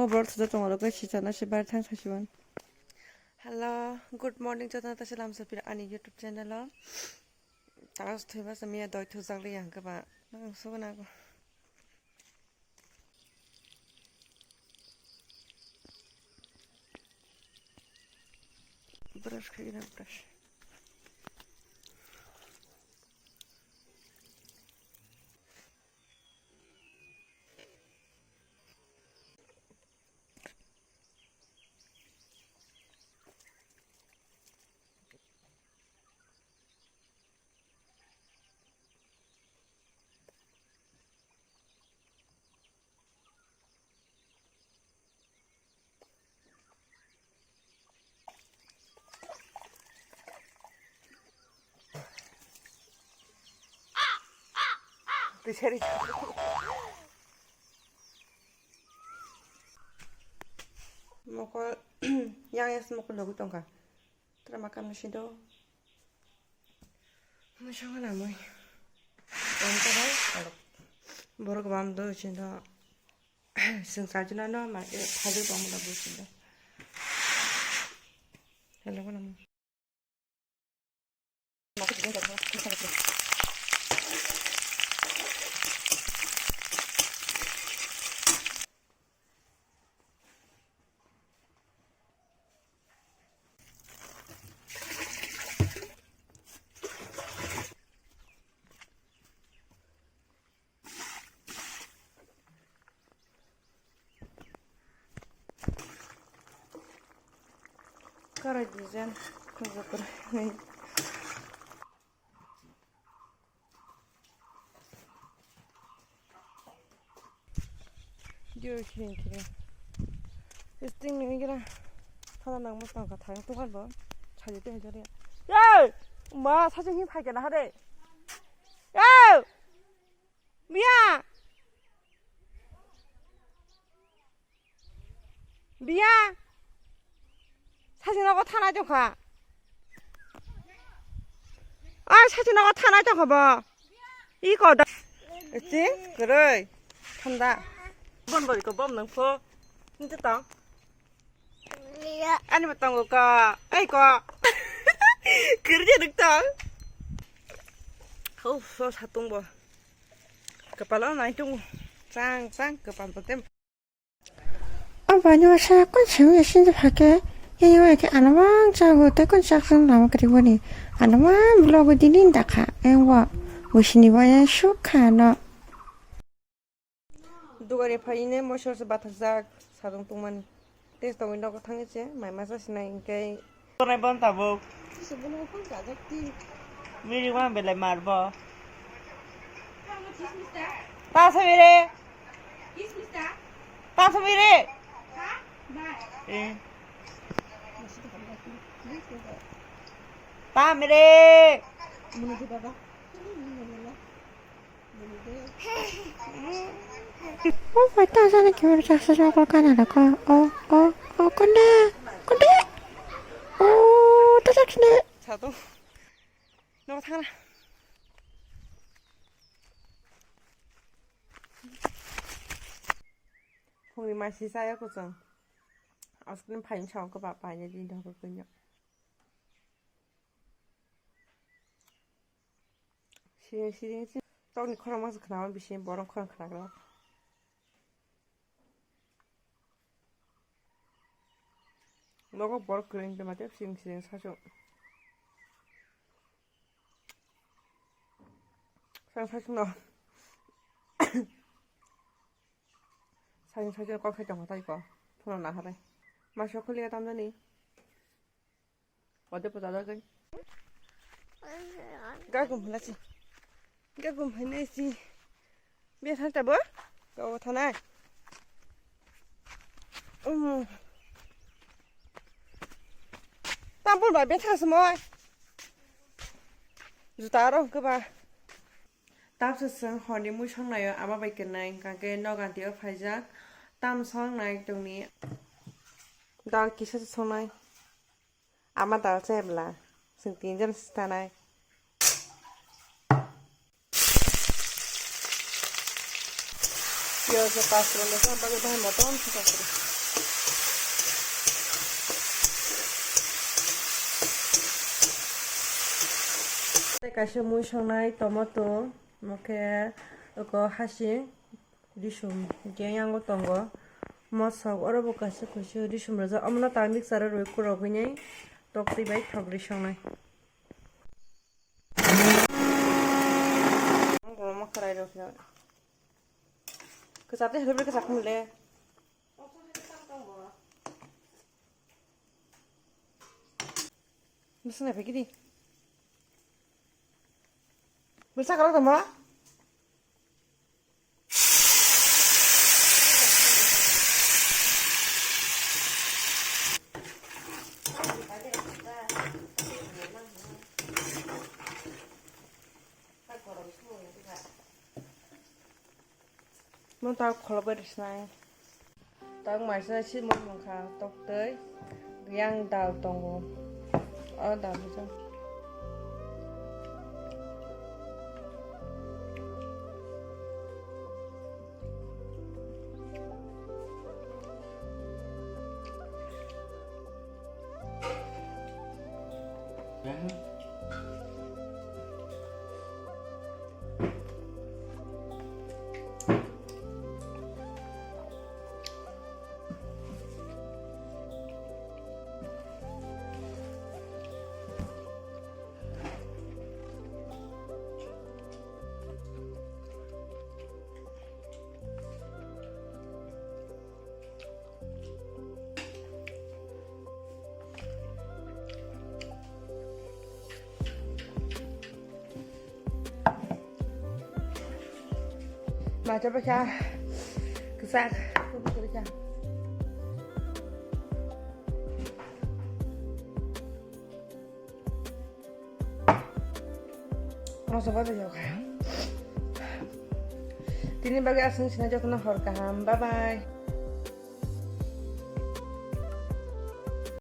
bro to the tomorrow go chana shibar thanks hashiban. Hello, good morning to the salam sapir ani YouTube channel. Tawas thiba samia doi thu jagli yang ka ba. Nang so na ko. Brush khina brush. Diceri moko yang es moko logo tongka tra makam shido mo shanga na moi onta bai alo borok bam do shindo sing sajuna no ma e phadu bam da bu shindo hello na mo mako din da ko Kara diyeceğim. Kızıkır. Diyor ki. İstin mi gire? 하나 남았던 거 다행 또 갈 번. 잘 때 해저래. 야! 엄마 사진 힘 팔게나 하래. 야! 미야! 미야! 사진하고 타나 좀 가. 아, 사진하고 타나 좀 가봐. 이거다. 있지? 그래. 탄다. 이번 거 이거 뭐 넣고. 힘들다. 아니 맞던 거까. 아이고. 그러지 늑다. 어우, 사똥 뭐. 그빨라 나이 좀 짱짱 그빨 때. 안녕하세요. 지금 신지 밖에因为cái anh mang cho người tới con sắc xong làm cái điều này anh mang vlog đi đến đặc hạ em vợ buổi sinh nhật suốt cả nó 두가리 파이네 모셔서 바닥작 사동 동만 테스트 window 탕했지 마이마사 스나인게 또네 번 타보 수분을 펑 가졌지 미리만 벨레 마르바 따서미래 따서미래 예 ba mẹ đi không phải tao sao lại kiểu chắc sao cho con này là con con đê tao chắc nè sao tôi nó thang này không đi mai xí sai có chừng ở bên phải chọn các bạn bài này đi đâu có cân nhắc 시링 떡니 커랑 마스 그나만 비신 뭐랑 커랑 그나가 너가 뭘 그랬는데 맞아 시링 사줘 사진 너 사진 꽉 살짝 왔다 이거 손을 나 하래 마셔 클리가 담느니 어디 보자 너그 가끔 몰랐지 cái cùng hình này gì biết thằng ta bữa cậu thằng này tao muốn bài biết thằng什么dù tao đâu các bạn tao sẽ sang hỏi đi mua xong này à bài cái này cái nó gần tiêu phải giác tam xong này trong này tao kỹ sẽ xong này à mà tao xem là sự tin dân ta này Yo se pasó, le son para que baje motor, se pasó. Kaisa mui songnai tomato moke oko hasing risum yang tongo mosok oro bo kaisa kuisu risum raja amna ta mixer roi kurok hinai tok ti bai thogri songnai ngoma kharai rok na kesate hele kesak mule Bisa apa gini? Bisa kalau sama? Muốn tao khó bơi được này. Tao ngoài ra chỉ một món khá tốt tới, yang đào tông ở đào bây giờ. Mà cho cha cứ sạc không cho cha nó sẽ bắt đầu khám tin bagai asing sini jatuh nahor kaham bye bye